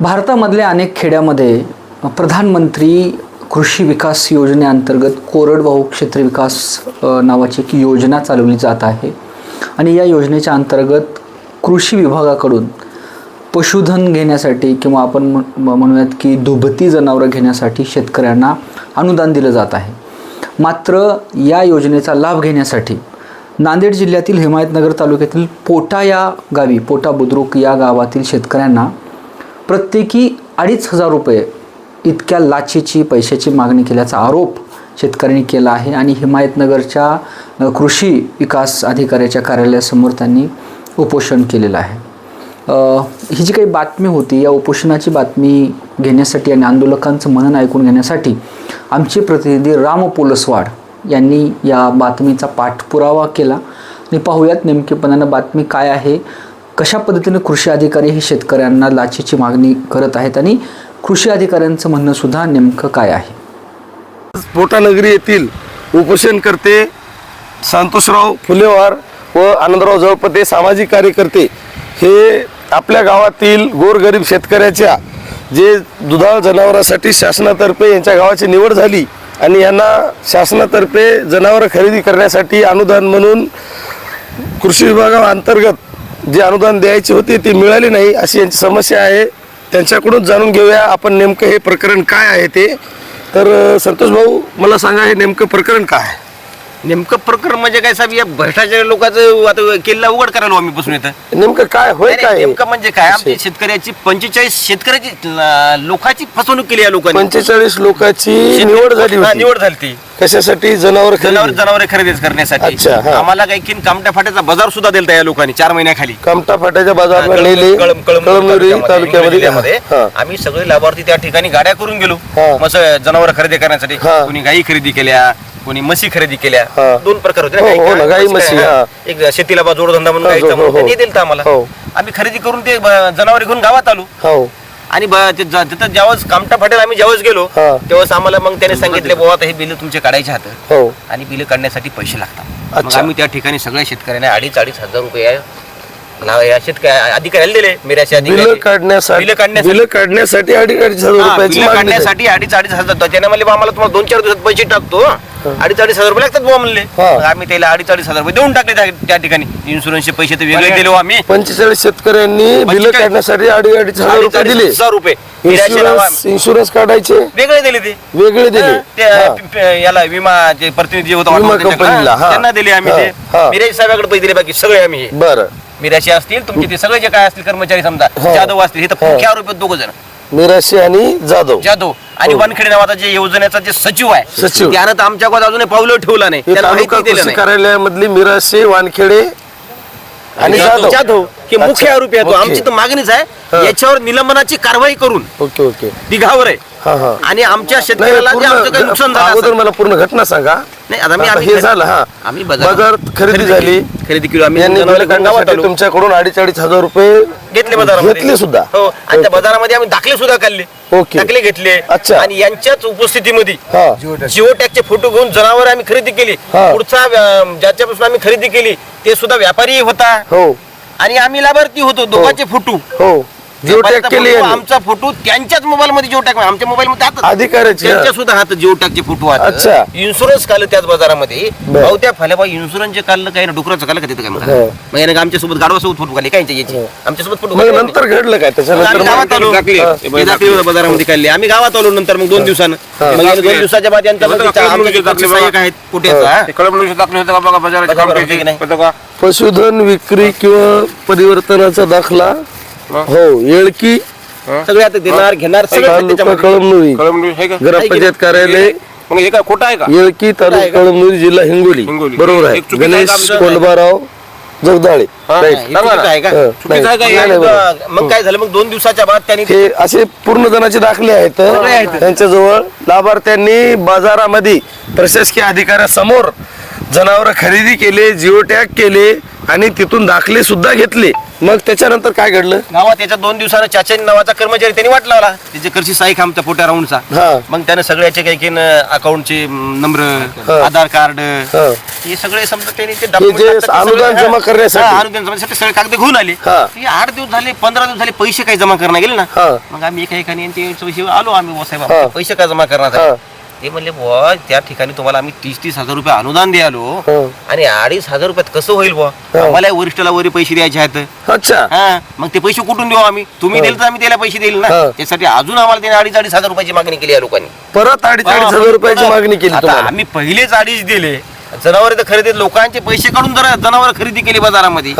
भारतामधल्या अनेक खेड्यामध्ये प्रधानमंत्री कृषी विकास योजनेअंतर्गत कोरडवाहू क्षेत्र विकास नावाची एक योजना चालवली जात आहे आणि या योजनेच्या अंतर्गत कृषी विभागाकडून पशुधन घेण्यासाठी किंवा आपण म्हणूयात की दुभती जनावरं घेण्यासाठी शेतकऱ्यांना अनुदान दिलं जात आहे। मात्र या योजनेचा लाभ घेण्यासाठी नांदेड जिल्ह्यातील हिमायतनगर तालुक्यातील पोटा या गावी पोटा बुद्रुक या गावातील शेतकऱ्यांना प्रत्येकी 2,500 रुपये इतक्या लाचेची पैशाची मागणी केल्याचा आरोप शेतकऱ्यांनी केला आहे आणि हिमायतनगरच्या कृषी विकास अधिकाऱ्याच्या कार्यालयासमोर त्यांनी उपोषण केलेलं आहे। ही जी काही बातमी होती या उपोषणाची बातमी घेण्यासाठी आणि आंदोलकांचं म्हणणं ऐकून घेण्यासाठी आमचे प्रतिनिधी राम पोलसवाड यांनी या बातमीचा पाठपुरावा केला आणि पाहूयात नेमकेपणानं बातमी काय आहे, कशा पद्धतीने कृषी अधिकारी हे शेतकऱ्यांना लाचेची मागणी करत आहेत आणि कृषी अधिकाऱ्यांचं म्हणणं सुद्धा नेमकं काय आहे। पोटानगरी येथील उपोषणकर्ते संतोषराव फुलेवार व आनंदराव जळपते सामाजिक कार्यकर्ते हे आपल्या गावातील गोरगरीब शेतकऱ्याच्या जे दुधाळ जनावरांसाठी शासनातर्फे यांच्या गावाची निवड झाली आणि यांना शासनातर्फे जनावरं खरेदी करण्यासाठी अनुदान म्हणून कृषी विभागाअंतर्गत जे अनुदान द्यायचे होते ते मिळाले नाही अशी यांची समस्या आहे। त्यांच्याकडून जाणून घेऊया आपण नेमकं हे प्रकरण काय आहे ते। तर संतोष भाऊ मला सांगा हे नेमकं प्रकरण काय आहे? नेमकं प्रकरण म्हणजे काय साहेब, या भ्रष्टाचार लोकांचं आता किल्ला उघड करायला आम्ही बसून येतं। नेमकं काय होय काय नेमकं म्हणजे काय, आमच्या शेतकऱ्याची 45 शेतकऱ्याची लोकांची फसवणूक केली या लोकांनी। 45 लोकांची निवड झाली होती। निवड झाली ती कशासाठी? जनावर खरेदी करण्यासाठी। आम्हाला काही किन कामट्या फाट्याचा बाजार सुद्धा दिलता या लोकांनी 4 महिन्याखाली। कामटा फाट्याच्या बाजारला नेले कळमनुरी तालुक्यामध्ये आम्ही सगळे लाभार्थी त्या ठिकाणी गाड्या करून गेलो जनावर खरेदी करण्यासाठी। कोणी गाई खरेदी केल्या, कोणी म्हशी खरेदी केल्या। 2 प्रकार होते, गाई म्हशी। एक शेतीला जोडधंदा म्हणून गाईचा म्हणून दिलता आम्हाला। आम्ही खरेदी करून ते जनावर घेऊन गावात आलो आणि तिथं ज्यावेळेस कामटा फाट्याला आम्ही ज्यावेळेस गेलो तेव्हा आम्हाला मग त्याने सांगितले बाबा हे बिल तुमचे काढायचे हात आणि बिल काढण्यासाठी पैसे लागतात। मग आम्ही त्या ठिकाणी सगळ्या शेतकऱ्यांना 2,500 रुपये शेतकरी अधिकाऱ्याला दिले। मिराशी बिल काढण्यासाठी 2,500 त्याने म्हणले आम्हाला तुम्हाला 2-4 दिवसात पैसे टाकतो, 2,500 रुपये लागतात बुवा म्हणले। आम्ही त्याला 2,500 रुपये देऊन टाकले त्या ठिकाणी। इन्शुरन्सचे पैसे तर वेगळे दिले आम्ही। 45 शेतकऱ्यांनी बिल काढण्यासाठी 2,500 रुपये दिले। इन्शुरन्स काढायचे वेगळे दिले, ते वेगळे दिले। याला विमा जे प्रतिनिधी होता त्यांना दिले आम्ही। ते मिराशी साहेबांकडे पैसे दिले, बाकी सगळे आम्ही। बरं, मिराशी असतील तुमचे ते सगळे जे काय असतील कर्मचारी समजा जाधव असतील, हे तर मुख्य आरोपी 2 जण मिराशी आणि जाधव आणि वानखेडे नावाचा जे योजनेचा जे सचिव आहे त्यानं तर आमच्या गावात अजून पावलं ठेवलं नाही, त्याला माहिती दिलं नाही। कार्यालयामधली मिराशी, वानखेडे आणि जाधव हे मुख्य आरोपी आहे। आमची तर मागणीच आहे याच्यावर निलंबनाची कारवाई करून दिघावर आहे आणि आमच्या शेतकऱ्याला जे आमचं काही नुकसान झालं। अगोदर मला पूर्ण घटना सांगा। नाही आता हे झालं आम्ही बाजार खरेदी झाली, खरेदी केली आम्ही तुमच्याकडून 2,500 रुपये घेतले बाजारामध्ये, घेतले सुद्धा। आणि त्या बाजारामध्ये आम्ही दाखले सुद्धा काढले, दाखले घेतले आणि यांच्याच उपस्थितीमध्ये जिओ टॅगचे फोटो घेऊन जनावर आम्ही खरेदी केली। पुढचा ज्याच्यापासून आम्ही खरेदी केली ते सुद्धा व्यापारी होता आणि आम्ही लाभार्थी होतो। दोघांचे फोटो जिओ टॅग केले, आमचा फोटो त्यांच्याच मोबाईल मध्ये जिओ टॅग, आमच्या मोबाईल मध्ये अधिकाऱ्याचे त्यांच्या सुद्धा हात जिओ टॅगचे फोटो आहेत। इन्शुरन्स काढलं त्याच बाजारामध्ये भाऊ त्या फल्या इन्शुरन्सचे काढलं काही ना डुकराचं काढलं का तिथं काय मग याने आमच्या सोबत गाडवासोबत फोटो काढले काय याची आमच्या सोबत फोटो नंतर घडलं काय त्याच्यानंतर गावात आलो बाजारामध्ये काढले आम्ही गावात आलो नंतर मग 2 दिवसानं मग 2 दिवसाच्या बाद यांच्या सहाय्यक आहेत पोट्याचा पशुधन विक्री किंवा परिवर्तनाचा दाखला येळकी सगळे आता देणार घेणार तालुका कळमनुरी ग्रामपंचायत कार्यालय खोटा आहे का येळकी तालुका कळमनुरी जिल्हा हिंगोली। बरोबर आहे, गणेश कोंडबाराव जगदाळे। मग काय झालं, मग 2 दिवसाच्या बाद त्यांनी हे असे पूर्ण जणांचे दाखले आहेत त्यांच्याजवळ। लाभार्थ्यांनी बाजारामध्ये प्रशासकीय अधिकाऱ्यासमोर जनावर खरेदी केले, जिओ टॅग केले आणि तिथून दाखले सुद्धा घेतले मग त्याच्यानंतर काय घडलं? गावात त्याच्या 2 दिवसानं चाचणी नावाचा कर्मचारी त्यांनी वाट लावला, त्याचे करशी साई खामचा पोट्या राऊंडचा. हा. मग त्याने सगळ्याचे काही काही अकाउंटचे नंबर, आधार कार्ड, हे सगळे समजा त्यांनी ते जे अनुदान जमा करण्यासाठी. अनुदान जमा सगळे कागद घेऊन आले. हा. 8 दिवस झाले, 15 दिवस झाले, पैसे काही जमा करणार गेले ना. हा. मग आम्ही एका एकाने पैसे आलो आम्ही साहेब, पैसे काय जमा करणार. ते म्हणले बुवा त्या ठिकाणी तुम्हाला आम्ही 30-30 हजार रुपये अनुदान द्यालो आणि 2,500 रुपयात कसं होईल बुवा, आम्हाला वरिष्ठाला वरी पैसे द्यायचे आहेत. अच्छा. हा, मग ते पैसे कुठून देऊ आम्ही? तुम्ही दिले तर आम्ही त्याला पैसे देईल ना. त्यासाठी अजून आम्हाला त्याने 2,500 रुपयाची मागणी केली या लोकांनी. परत 2,500 रुपयाची मागणी केली आता तुम्हाला. आम्ही पहिलेच 2.5 दिले, जनावर तर खरेदी लोकांचे पैसे काढून जरा जनावर खरेदी केली बाजारामध्ये.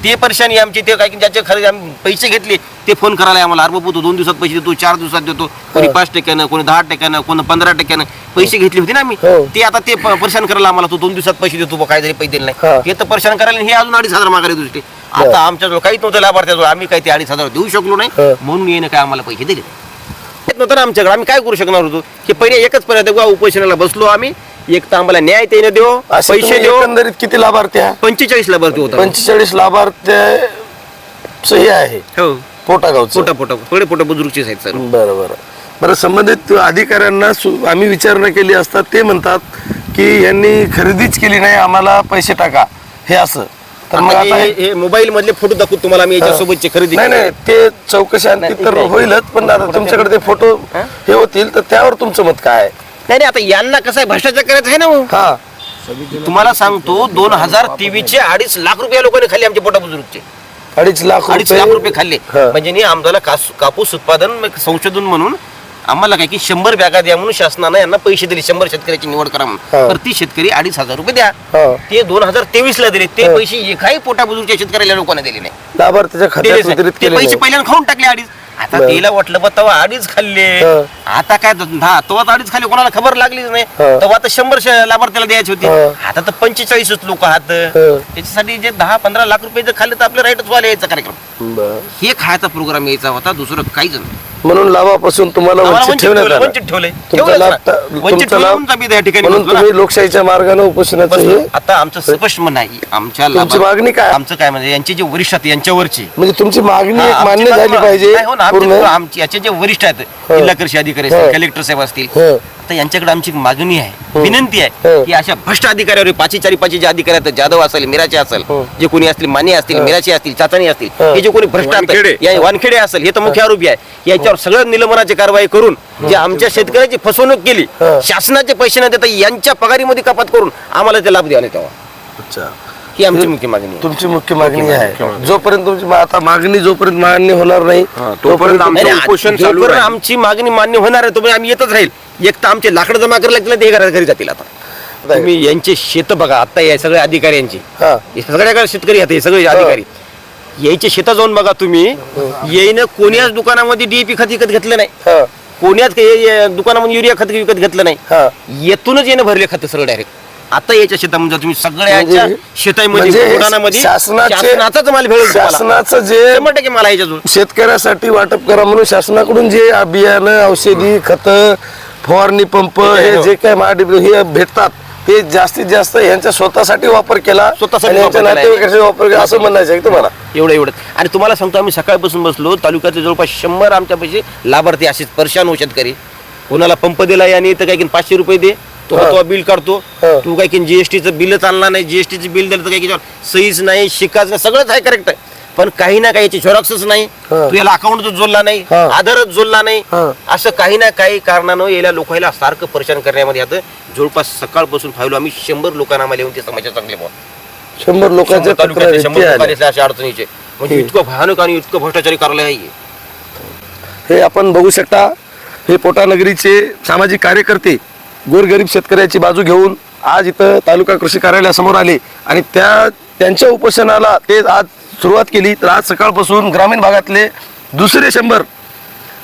ते परेशानी आमची. ते काही ज्याचे खरेदी आम्ही पैसे घेतले ते फोन करायला आम्हाला, अरे बाबू तू 2 दिवसात पैसे देतो, 4 दिवसात देतो, कोणी 5%, कोणी 10%, कोणी 15% पैसे घेतले होते ना आम्ही. ते आता ते परेशान करायला आम्हाला, तू 2 दिवसात पैसे देतो, काय तरी पैसे दिले नाही, हे तर परेशान करायला. हे अजून 2,500 मागायला दुसरे. आता आमच्याजवळ काहीच नव्हतं लाभार्थ्याजवळ, आम्ही काही ते 2,500 देऊ शकलो नाही, म्हणून येणं काय आम्हाला पैसे दिले नव्हतं ना आमच्याकडे. आम्ही काय करू शकणार होतो? की पहिले एकच पर्याय, उपोषणाला बसलो आम्ही, एक तर आम्हाला न्याय त्याने देऊ, पैसे देऊ. एकंदरीत किती लाभार्थी आहे? 45 लाभार्थी होता. 45 लाभार्थी सही आहे. हो, पोटागावचं. पोटा बुजुर्गचे आहेत सर. बरं. बरं, संबंधित अधिकाऱ्यांना आम्ही विचारणा केली असता ते म्हणतात की यांनी खरेदीच केली नाही, आम्हाला पैसे टाका, हे असं. तर मग आता हे मोबाईल मधले फोटो दाखवू तुम्हाला आम्ही याच्यासोबतची खरेदी. नाही ते चौकशी आणखी तर होईलच, पण आता तुमच्याकडे ते फोटो हे होतील तर त्यावर तुमचं मत काय आहे? नाही, आता यांना कसं आहे, भ्रष्टाचार करायचं आहे ना. हा, तुम्हाला सांगतो 2023 चे 2.5 लाख रुपये लोकांनी खाल्ले आमच्या पोटा बुजुर्गचे. 2.5 लाख 2.5 लाख रुपये खाल्ले. म्हणजे नाही आम्हाला कापूस उत्पादन संशोधन म्हणून आम्हाला काय की 100 बॅगा द्या म्हणून शासनानं यांना पैसे दिले. 100 शेतकऱ्याची निवड करा म्हणून. प्रति शेतकरी 2,500 रुपये द्या. ते 2023 ला दिले. ते पैसे एकाही पोटा बुजुर्गच्या शेतकऱ्याला लोकांना दिले नाही. लाभार्थीच्या खात्यात वितरित ते केले पैसे पहिल्यांदा खाऊन टाकले 2.5. आता तिला वाटलं बा तेव्हा 2.5 खाल्ले, आता काय तेव्हा 2.5 खाल्ले, कोणाला खबर लागलीच नाही. तेव्हा आता 100 लाभार्थ्याला द्यायचे होते. आता तर 45 लोक आहात. त्याच्यासाठी जे 10-15 लाख रुपये जर खाल्ले तर आपल्या राईटच व्हायला यायचा कार्यक्रम. हे खायचा प्रोग्राम यायचा होता, दुसरं काहीच नाही. म्हणून लाभापासून तुम्हाला वंचित ठेवण्यात आलं. वंचित ठेवले. तुमचा लाभ वंचित ठेवून आम्ही त्या ठिकाणी म्हणून तुम्ही लोकशाहीच्या मार्गाने उपोषणाचं हे. आता आमचं स्पष्ट म्हणणं आहे, आमच्या तुमची मागणी काय? आमचं काय म्हणजे यांचे जे वरिष्ठ आहेत यांच्यावरची म्हणजे तुमची मागणी एक मान्य झाली पाहिजे पूर्ण. आमची याचे जे वरिष्ठ आहेत, जिल्हा कृषी अधिकारी असतील, कलेक्टर साहेब असतील, आता यांच्याकडे आमची मागणी आहे, विनंती आहे की अशा भ्रष्ट अधिकाऱ्यावर 5-4-5 जे अधिकारी आहेत, जाधव असेल, मिराचे असेल, जे कोणी असतील, माने असतील, मिराचे असतील, चाचणी असतील, हे जे कोणी भ्रष्ट असतील, वानखेडे असेल, हे तर मुख्य आरोपी आहे. याच्यावर सगळं निलंबनाची कारवाई करून जे आमच्या शेतकऱ्याची फसवणूक केली, शासनाचे पैसे न देता यांच्या पगारीमध्ये कपात करून आम्हाला ते लाभ द्यावे तेव्हा. अच्छा, ही आमची मुख्य मागणी आहे. तुमची मुख्य मागणी आहे. जोपर्यंत तुमची आता मागणी जोपर्यंत मान्य होणार नाही तोपर्यंत आमचं उपोषण चालू जोपर्यंत राहील. आमची मागणी मान्य होणार आहे तोपर्यंत आम्ही येतच राहील. एक तर आमचे लाकडं जमा करायला लागतील, ते घरी जातील. आता तुम्ही यांचे शेत बघा, आता या सगळ्या अधिकाऱ्यांची, सगळ्या शेतकरी आहेत हे सगळे अधिकारी, यायचे शेतात जाऊन बघा तुम्ही. येईन कोण्याच दुकानामध्ये DAP खत विकत घेतलं नाही, कोण्याच दुकानामध्ये युरिया खत विकत घेतलं नाही. येथूनच येणं भरले खत सगळं डायरेक्ट. आता याच्या शेतामध्ये तुम्ही सगळ्याच्या शेतामध्ये शासनाचाच माल भेटेल. शासनाचं जे 100% माल आहे याच्यातून. शेतकऱ्यासाठी वाटप करा म्हणून शासनाकडून जे बियाणं, औषधी, खत, फवारणी पंप, हे जे काय हे भेटतात ते जास्तीत जास्त यांच्या स्वतःसाठी वापर केला, यांच्या नातेवाईकांसाठी वापर केला असं म्हणायचं आहे तुम्हाला. एवढं. आणि तुम्हाला सांगतो, आम्ही सकाळपासून बसलो, तालुक्यातले जवळपास 100 आमच्या पैसे लाभार्थी असेच परेशान हो शेतकरी. कोणाला पंप दिला याने तर काही 500 रुपये दे, तो बिल काढतो. तू काही GSTचं बिलच आणला नाही, GSTचं बिल दिलं तर काही सहीच नाही, शिकाच नाही, सगळंच आहे करेक्ट आहे, पण काही ना काही झेरॉक्सच नाही, तू याला अकाउंट जोडला नाही, आधारच जोडला नाही, असं काही ना काही कारणानं याला लोकांना सारखं परेशान करण्यामध्ये आता जवळपास सकाळपासून फायलो आम्ही 100 लोकांना आम्हाला येऊन ते समस्या चांगले 100 लोकांच्या तालुक्यात 100 लोकांनी अशा अडचणीचे, म्हणजे इतकं भयानक आणि इतकं भ्रष्टाचारी कार्यालय आहे हे. आपण बघू शकता, हे पोटानगरीचे सामाजिक कार्यकर्ते गोरगरीब शेतकऱ्याची बाजू घेऊन आज इथं तालुका कृषी कार्यालयासमोर आले आणि त्यांच्या उपोषणाला ते आज सुरुवात केली. तर आज सकाळपासून ग्रामीण भागातले दुसरे 100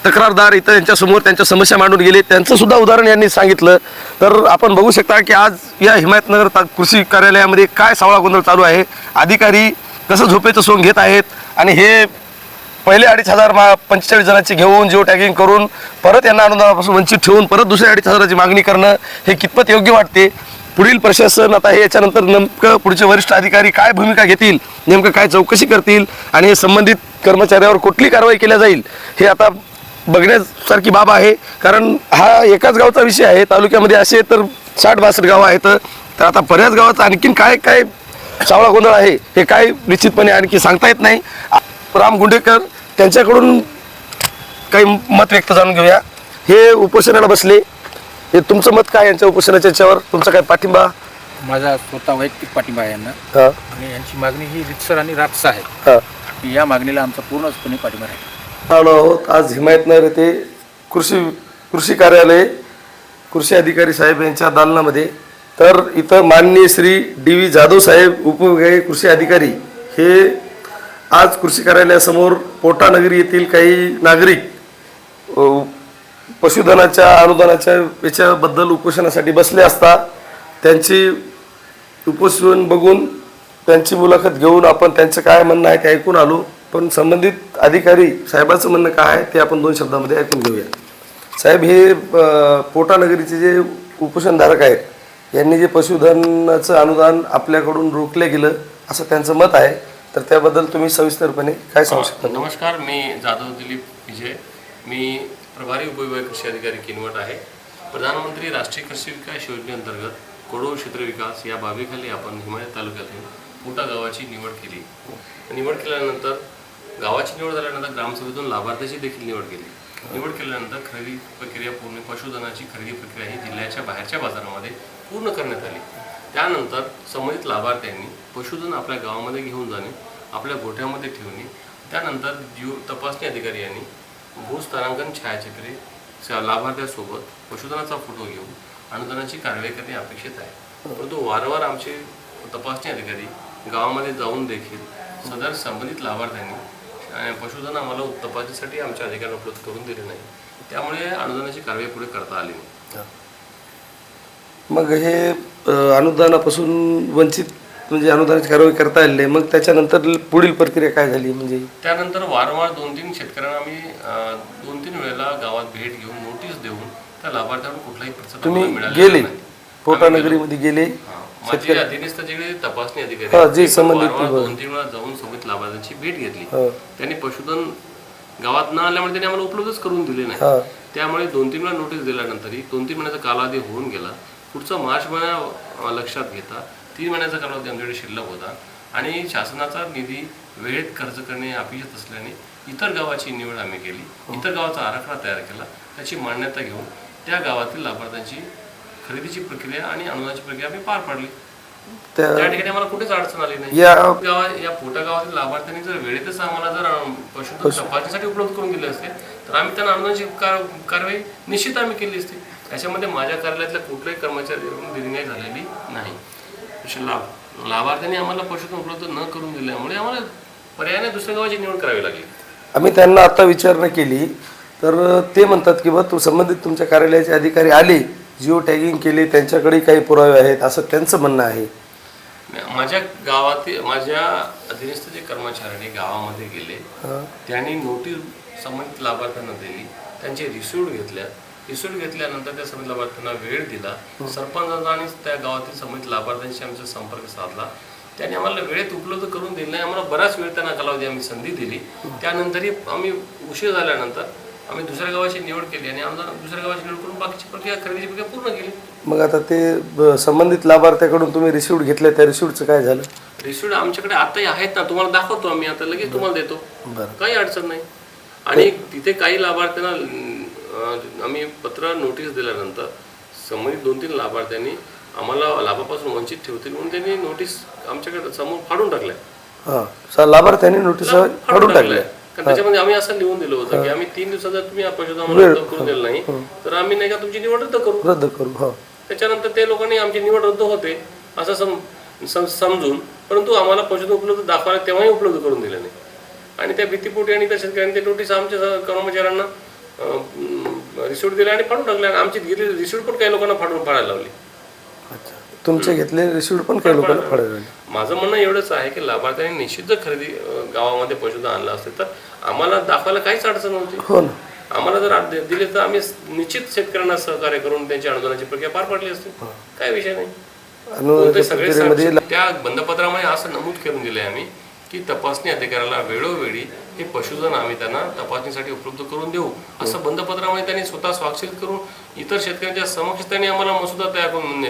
तक्रारदार इथं यांच्यासमोर त्यांच्या समस्या मांडून गेले. त्यांचं सुद्धा उदाहरण यांनी सांगितलं. तर आपण बघू शकता की आज या हिमायतनगर कृषी कार्यालयामध्ये काय सावळा गोंधळ चालू आहे. अधिकारी कसं झोपेचं सोंग घेत आहेत आणि हे पहिले 2,500 45 जणांची घेऊन जिओ टॅगिंग करून परत यांना अनुदानापासून वंचित ठेवून परत दुसऱ्या 2,500ची मागणी करणं हे कितपत योग्य वाटते. पुढील प्रशासन आता हे याच्यानंतर नेमकं पुढचे वरिष्ठ अधिकारी काय भूमिका घेतील, नेमकं काय चौकशी करतील आणि हे संबंधित कर्मचाऱ्यावर कुठली कारवाई केल्या जाईल हे आता बघण्यासारखी बाब आहे. कारण हा एकाच गावचा विषय आहे. तालुक्यामध्ये असे तर 60-62 गावं आहेत, तर आता बऱ्याच गावात आणखीन काय काय सावळा गोंधळ आहे हे काय निश्चितपणे आणखी सांगता येत नाही. राम गुंडेकर त्यांच्याकडून काही मत व्यक्त जाणून घेऊया. हे उपोषणाला बसले, हे तुमचं मत काय यांच्या उपोषणाच्या याच्यावर, तुमचा काय पाठिंबा? माझा स्वतः वैयक्तिक पाठिंबा आहे यांना. हा आणि यांची मागणी ही रितसर आणि रातस आहे. हा या मागणीला आमचा पूर्णपणे पाठिंबा आहे. आलो आहोत आज हिमायतनगर येथे कृषी कार्यालय कृषी अधिकारी साहेब यांच्या दालनामध्ये. तर इथं माननीय श्री DV जाधव साहेब उपविभागीय कृषी अधिकारी हे आज कृषी कार्यालयासमोर पोटानगरी येथील काही नागरिक पशुधनाच्या अनुदानाच्या याच्याबद्दल उपोषणासाठी बसले असता त्यांची उपोषण बघून त्यांची मुलाखत घेऊन आपण त्यांचं काय म्हणणं आहे ते ऐकून आलो. पण संबंधित अधिकारी साहेबाचं म्हणणं काय आहे ते आपण 2 शब्दामध्ये ऐकून घेऊया. साहेब, हे पोटानगरीचे जे उपोषणधारक आहेत यांनी जे पशुधनाचं अनुदान आपल्याकडून रोखले गेलं असं त्यांचं मत आहे, तर त्याबद्दल तुम्ही सविस्तरपणे काय सांगू शकता? नमस्कार, मी जाधव दिलीप विजय. मी प्रभारी उपविभागीय कृषी अधिकारी किनवट आहे. प्रधानमंत्री राष्ट्रीय कृषी विकास योजनेअंतर्गत कोडो क्षेत्र विकास या बाबीखाली आपण हिमायत तालुक्यातून पोटा गावाची निवड केली. निवड केल्यानंतर गावाची निवड झाल्यानंतर ग्रामसभेतून लाभार्थ्याची देखील निवड केली. निवड केल्यानंतर खरेदी प्रक्रिया पूर्ण पशुधनाची खरेदी प्रक्रिया ही जिल्ह्याच्या बाहेरच्या बाजारामध्ये पूर्ण करण्यात आली. त्यानंतर संबंधित लाभार्थ्यांनी पशुधन आपल्या गावामध्ये घेऊन जाणे, आपल्या गोठ्यामध्ये ठेवणे. त्यानंतर तपासणी अधिकारी यांनी भूस्थानांकन छायाचित्रे लाभार्थ्यासोबत पशुधनाचा फोटो घेऊन अनुदानाची कारवाई करणे अपेक्षित आहे. परंतु वारंवार आमचे तपासणी अधिकारी गावामध्ये जाऊन देखील सदर संबंधित लाभार्थ्यांनी पशुधन आम्हाला तपासणीसाठी आमच्या अधिकाऱ्यांना उपलब्ध करून दिले नाही. त्यामुळे अनुदानाची कारवाई पुढे करता आली नाही. मग हे अनुदानापासून वंचित म्हणजे अनुदानाची कारवाई करता आली नाही, मग त्याच्यानंतर पुढील प्रक्रिया काय झाली? म्हणजे त्यानंतर वारंवार 2-3 शेतकऱ्यांना आम्ही 2-3 वेळेला गावात भेट घेऊन नोटीस देऊन त्या लाभार्थ्यांना कुठलाही प्रतिसाद तुम्ही मिळालेला गेले नाही. पोटानगरीमध्ये गेले? माझे अधीनस्थ जे तपासणी अधिकारी जे संबंधित 2-3 वेळा जाऊन संबंधित लाभार्थ्यांची भेट घेतली. त्यांनी पशुधन गावात न आल्यामुळे त्यांनी आम्हाला उपलब्धच करून दिले नाही. त्यामुळे 2-3 वेळा नोटीस दिल्यानंतरही 2-3 महिन्याचा कालावधी होऊन गेला. पुढचा मार्च महिना लक्षात घेता 3 महिन्याचा कालावधी आमच्याकडे शिल्लक होता आणि शासनाचा निधी वेळेत खर्च करणे अपेक्षित असल्याने इतर गावाची निवड आम्ही केली. इतर गावाचा आराखडा तयार केला, त्याची मान्यता घेऊन त्या गावातील लाभार्थ्यांची खरेदीची प्रक्रिया आणि अनुदानाची प्रक्रिया आम्ही पार पाडली. त्या ठिकाणी आम्हाला कुठेच अडचण आली नाही. या पोटा गावातील लाभार्थ्यांनी जर वेळेतच आम्हाला जर पशुधन तपासणीसाठी उपलब्ध करून दिले असते तर आम्ही त्यांना अनुदानाची कारवाई निश्चित आम्ही केली असती. त्याच्यामध्ये माझ्या कार्यालयातल्या कुठल्याही कर्मचाऱ्यांकडून दिरंगाई झालेली नाही. लाभार्थ्यांनी आम्हाला पशुधन उपलब्ध न करून दिल्यामुळे आम्हाला पर्यायाने दुसऱ्या गावाची निवड करावी लागली. आम्ही त्यांना आता विचारणा केली तर ते म्हणतात की बा संबंधित तुमच्या कार्यालयाचे अधिकारी आले, जिओ टॅगिंग केले, त्यांच्याकडे काही पुरावे आहेत असं त्यांचं म्हणणं आहे. माझ्या गावातील माझ्या अधीनस्थ जे कर्मचाऱ्यांनी गावामध्ये गेले, त्यांनी नोटीस संबंधित लाभार्थ्यांना दिली, त्यांचे रिसिव्ह घेतल्या. रिसिव्ह घेतल्यानंतर त्या संबंधित लाभार्थ्यांना वेळ दिला. सरपंचांचा आणि त्या गावातील संबंधित लाभार्थ्यांशी आमचा संपर्क साधला. त्यांनी आम्हाला वेळेत उपलब्ध करून दिले नाही. आम्हाला बराच वेळ त्यांना कालावधी आम्ही संधी दिली. त्यानंतरही आम्ही उशीर झाल्यानंतर आम्ही दुसऱ्या गावाची निवड केली आणि आमदार दुसऱ्या गावाची निवड करून बाकीची प्रक्रिया खरेदीची प्रक्रिया पूर्ण केली. मग आता ते संबंधित लाभार्थ्याकडून तुम्ही रिसिव्ह घेतले, त्या रिसिव्हचं काय झालं? रिसिव्ह आमच्याकडे आताही आहेत ना, तुम्हाला दाखवतो आम्ही, आता लगेच तुम्हाला देतो, काही अडचण नाही. आणि तिथे काही लाभार्थ्यांना आम्ही पत्र नोटीस दिल्यानंतर संबंधित 2-3 लाभार्थ्यांनी आम्हाला लाभापासून वंचित ठेवतील म्हणून त्यांनी नोटीस आमच्याकडे समोर फाडून टाकल्या. लाभार्थ्यांनी नोटीस फाडून टाकल्या. कारण त्याच्यामध्ये आम्ही असं लिहून दिलं होतं की आम्ही 3 दिवसात जर तुम्ही पशुधन आम्हाला रद्द करून दिलं नाही तर आम्ही नाही का तुमची निवड रद्द करू. त्याच्यानंतर ते लोकांनी आमची निवड रद्द होते असं समजून, परंतु आम्हाला पशुधन उपलब्ध दाखवायला तेव्हाही उपलब्ध करून दिले नाही. आणि त्या भीतीपोटी आणि त्या शेतकऱ्यांनी ते नोटीस आमच्या कर्मचाऱ्यांना रिसिव्ह दिला आणि फाडून टाकल्या. आमची घेतलेली रिसिव्ह पण काही लोकांना फाडायला लावली. तुमचे घेतलेले रिसिव्ह पण काही लोकांना फाडायला लावली. माझं म्हणणं एवढंच आहे की लाभार्थ्यांनी निश्चित जर खरेदी गावामध्ये पशुधन आणलं असते तर आम्हाला दाखवायला काहीच अडचण नव्हती. हो ना. आम्हाला जर दिले तर आम्ही निश्चित शेतकऱ्यांना सहकार्य करून त्यांची अनुदानाची प्रक्रिया पार पाडली असते. काय विषय नाही. कोणते सगळे अनुपत्रिकेमध्ये त्या बंधपत्रामध्ये असं नमूद करून दिलंय आम्ही की तपासणी अधिकाऱ्याला वेळोवेळी हे पशुधन आम्ही त्यांना तपासणीसाठी उपलब्ध करून देऊ असं बंधपत्रामध्ये त्यांनी स्वतः स्वाक्षरी करून इतर शेतकऱ्यांच्या समक्ष त्यांनी आम्हाला मसुदा तयार करून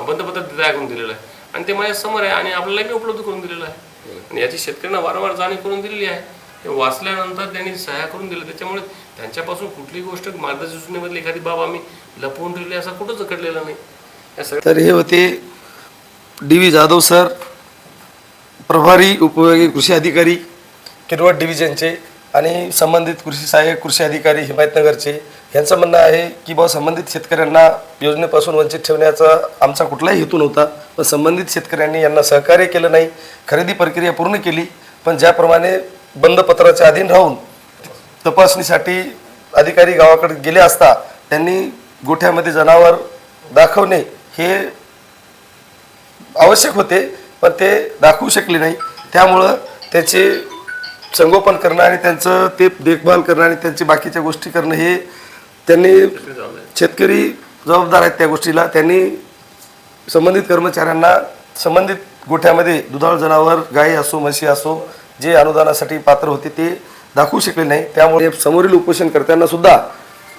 बंधपत्र तयार करून दिलेलं आहे आणि ते माझ्या समोर आहे आणि आपल्याला मी उपलब्ध करून दिलेलं आहे आणि याची शेतकऱ्यांना वारंवार जाणीव करून दिलेली आहे. हे वाचल्यानंतर त्यांनी सह्या करून दिलं. त्याच्यामुळे त्यांच्यापासून कुठलीही गोष्ट मार्गदर्शक सूचनेमधली एखादी बाब आम्ही लपवून ठेवली असं कुठंच घडलेलं नाही. या सगळ्या तर हे होते डी.व्ही. जाधव सर, प्रभारी उपविभागीय कृषी अधिकारी किनवट डिव्हिजनचे आणि संबंधित कृषी सहाय्यक कृषी अधिकारी हिमायतनगरचे. यांचं म्हणणं आहे की बा संबंधित शेतकऱ्यांना योजनेपासून वंचित ठेवण्याचा आमचा कुठलाही हेतू नव्हता, पण संबंधित शेतकऱ्यांनी यांना सहकार्य केलं नाही, खरेदी प्रक्रिया पूर्ण केली. पण ज्याप्रमाणे बंधपत्राच्या अधीन राहून तपासणीसाठी अधिकारी गावाकडे गेले असता त्यांनी गोठ्यामध्ये जनावर दाखवणे हे आवश्यक होते, पण ते दाखवू शकले नाही. त्यामुळं त्याचे संगोपन करणं आणि त्यांचं ते देखभाल करणं आणि त्यांची बाकीच्या गोष्टी करणं हे त्यांनी शेतकरी जबाबदार आहेत त्या गोष्टीला. त्यांनी संबंधित कर्मचाऱ्यांना संबंधित गोठ्यामध्ये दुधाळ जनावर गाई असो म्हशी असो जे अनुदानासाठी पात्र होते ते दाखवू शकले नाही. त्यामुळे समोरील उपोषणकर्त्यांना सुद्धा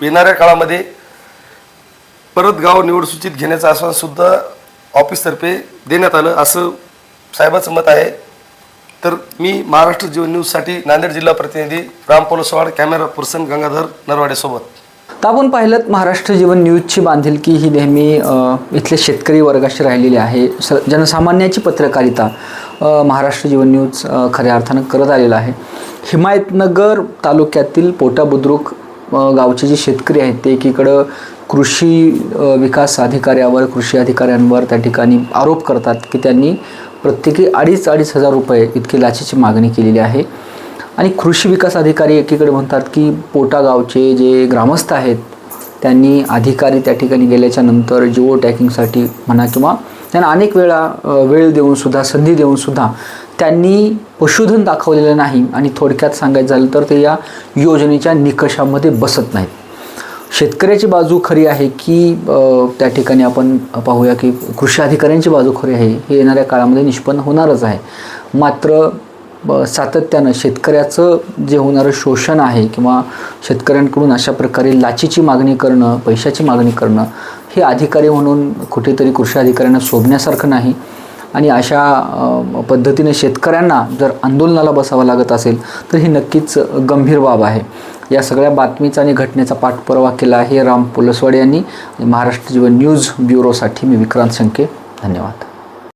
येणाऱ्या काळामध्ये परत गाव निवड सूचित घेण्याचं आश्वासन सुद्धा ऑफिसतर्फे देण्यात आलं असं साहेबांचं मत आहे. तर मी महाराष्ट्र जीवन न्यूजसाठी नांदेड जिल्हा प्रतिनिधी राम पोलसवाड, कॅमेरा पर्सन गंगाधर नरवाडेसोबत. तर आपण पाहिलं महाराष्ट्र जीवन न्यूजची बांधिलकी ही नेहमी इथले शेतकरी वर्गाशी राहिलेली आहे. जनसामान्याची पत्रकारिता महाराष्ट्र जीवन न्यूज खऱ्या अर्थानं करत आलेला आहे. हिमायतनगर तालुक्यातील पोटा बुद्रुक गावचे जे शेतकरी आहेत ते एकीकडं कृषी विकास अधिकाऱ्यावर कृषी अधिकाऱ्यांवर त्या ठिकाणी आरोप करतात की त्यांनी प्रत्येकी 2,500 रुपये इतकी लाचेची मागणी केलेली आहे. आणि कृषी विकास अधिकारी एकीकडे म्हणतात की पोटा गावचे जे ग्रामस्थ आहेत त्यांनी अधिकारी त्या ठिकाणी गेल्याच्या नंतर जिओ टॅगिंगसाठी म्हणा किंवा त्यांना अनेक वेळा वेळ देऊनसुद्धा संधी देऊनसुद्धा त्यांनी पशुधन दाखवलेलं नाही आणि थोडक्यात सांगायचं झालं तर ते या योजनेच्या निकषामध्ये बसत नाहीत. शेतकऱ्याची बाजू खरी आहे की त्या ठिकाणी आपण पाहूया की कृषी अधिकाऱ्यांची बाजू खरी आहे हे येणाऱ्या काळामध्ये निष्पन्न होणारच आहे. मात्र सातत्यानं शेतकऱ्याचं जे होणारं शोषण आहे किंवा शेतकऱ्यांकडून अशा प्रकारे लाचेची मागणी करणं, पैशाची मागणी करणं हे अधिकारी म्हणून कुठेतरी कृषी अधिकाऱ्यांना शोभण्यासारखं नाही. आणि अशा पद्धतीने शेतकऱ्यांना जर आंदोलनाला बसावं लागत असेल तर ही नक्कीच गंभीर बाब आहे. या सगळ्या बातमीचा आणि घटनेचा पाठपुरावा केला आहे राम पोलसवाड यांनी. महाराष्ट्र जीवन न्यूज ब्युरोसाठी मी विक्रांत शंके. धन्यवाद.